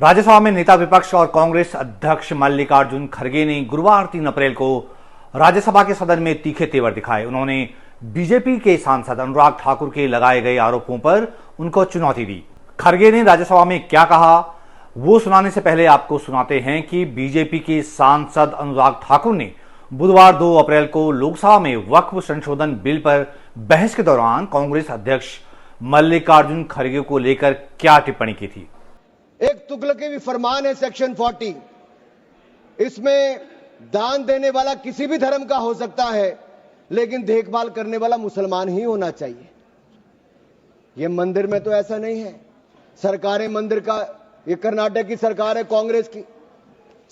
राज्यसभा में नेता विपक्ष और कांग्रेस अध्यक्ष मल्लिकार्जुन खड़गे ने गुरुवार 3 अप्रैल को राज्यसभा के सदन में तीखे तेवर दिखाए। उन्होंने बीजेपी के सांसद अनुराग ठाकुर के लगाए गए आरोपों पर उनको चुनौती दी। खड़गे ने राज्यसभा में क्या कहा, वो सुनाने से पहले आपको सुनाते हैं कि बीजेपी के सांसद अनुराग ठाकुर ने बुधवार 2 अप्रैल को लोकसभा में वक्फ संशोधन बिल पर बहस के दौरान कांग्रेस अध्यक्ष मल्लिकार्जुन खड़गे को लेकर क्या टिप्पणी की थी। एक तुगलकी फरमान है सेक्शन 40, इसमें दान देने वाला किसी भी धर्म का हो सकता है, लेकिन देखभाल करने वाला मुसलमान ही होना चाहिए। यह मंदिर में तो ऐसा नहीं है। सरकारें मंदिर का, ये कर्नाटक की सरकार है कांग्रेस की,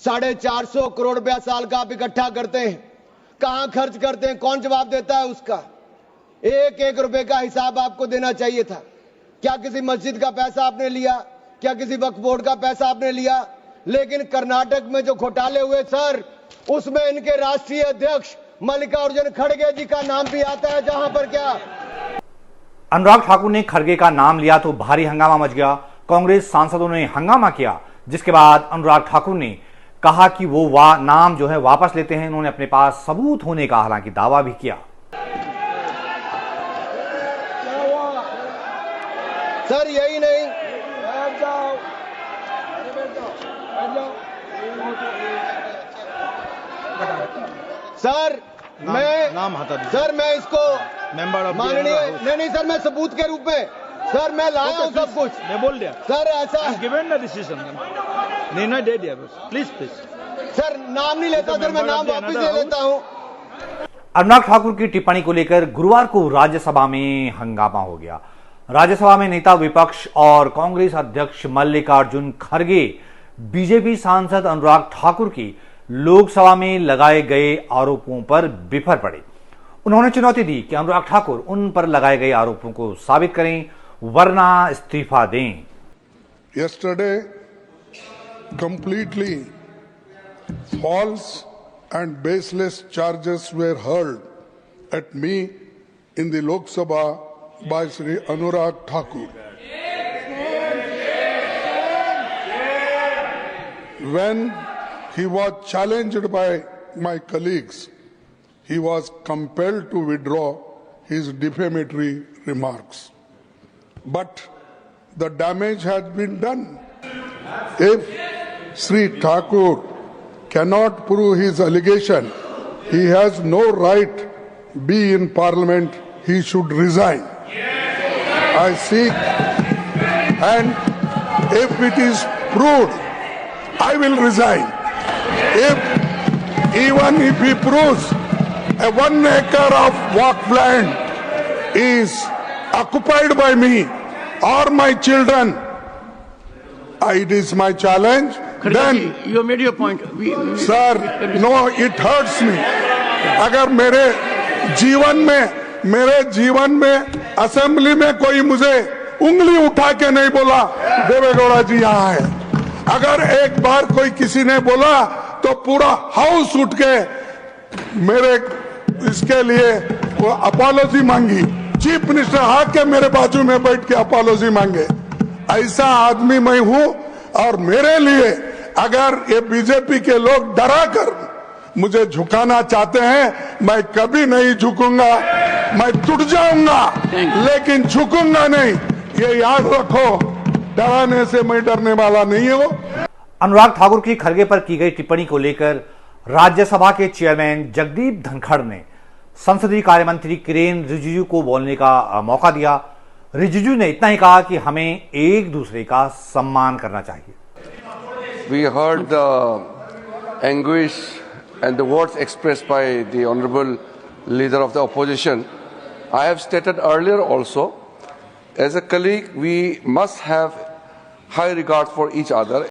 450 करोड़ रुपया साल का आप इकट्ठा करते हैं, कहां खर्च करते हैं, कौन जवाब देता है उसका? एक एक रुपए का हिसाब आपको देना चाहिए था। क्या किसी मस्जिद का पैसा आपने लिया? क्या किसी वक्फ बोर्ड का पैसा आपने लिया? लेकिन कर्नाटक में जो घोटाले हुए सर, उसमें इनके राष्ट्रीय अध्यक्ष मल्लिकार्जुन खड़गे जी का नाम भी आता है। जहां पर क्या अनुराग ठाकुर ने खड़गे का नाम लिया तो भारी हंगामा मच गया। कांग्रेस सांसदों ने हंगामा किया, जिसके बाद अनुराग ठाकुर ने कहा कि वो नाम जो है वापस लेते हैं। उन्होंने अपने पास सबूत होने का हालांकि दावा भी किया। सर यही नहीं, सर मैं इसको माननीय नहीं सर, मैं सबूत के रूप में सर मैं लाया हूं सब कुछ। मैं बोल दिया सर, ऐसा गिवन द डिसीजन निर्णय दे दिया बस। प्लीज सर नाम नहीं लेता सर, मैं नाम वापस ले लेता हूं। अनुराग ठाकुर की टिप्पणी को लेकर गुरुवार को राज्यसभा में हंगामा हो गया। राज्यसभा में नेता विपक्ष और कांग्रेस अध्यक्ष मल्लिकार्जुन खड़गे बीजेपी सांसद अनुराग ठाकुर की लोकसभा में लगाए गए आरोपों पर बिफर पड़े। उन्होंने चुनौती दी कि अनुराग ठाकुर उन पर लगाए गए आरोपों को साबित करें, वरना इस्तीफा दें। Yesterday, completely false and baseless charges were hurled at me in the Lok Sabha by Shri Anurag Thakur. When he was challenged by my colleagues, he was compelled to withdraw his defamatory remarks. But the damage has been done. If Shri Thakur cannot prove his allegation, he has no right to be in Parliament. He should resign. I seek, and if it is proved, I will resign. Even if he proves a 1 acre of waqf land is occupied by me or my children, it is my challenge. Then you made your point. Sir, no, it hurts me. अगर मेरे जीवन में assembly में कोई मुझे उंगली उठा के नहीं बोला, देवेगौड़ा जी यहाँ है, अगर एक बार कोई किसी ने बोला तो पूरा हाउस उठ के मेरे इसके लिए वो अपॉलॉजी मांगी। चीफ मिनिस्टर आके मेरे बाजू में बैठ के अपॉलॉजी मांगे। ऐसा आदमी मैं हूं, और मेरे लिए अगर ये बीजेपी के लोग डरा कर मुझे झुकाना चाहते हैं, मैं कभी नहीं झुकूंगा। मैं टूट जाऊंगा लेकिन झुकूंगा नहीं, ये याद रखो। डराने से मैं डरने वाला नहीं हूं। अनुराग ठाकुर की खड़गे पर की गई टिप्पणी को लेकर राज्यसभा के चेयरमैन जगदीप धनखड़ ने संसदीय कार्य मंत्री किरेन रिजिजू को बोलने का मौका दिया। रिजिजू ने इतना ही कहा कि हमें एक दूसरे का सम्मान करना चाहिए। We heard the anguish and the words expressed by the honorable leader of the opposition. I have stated earlier also, as a colleague, we must have high regard for each other.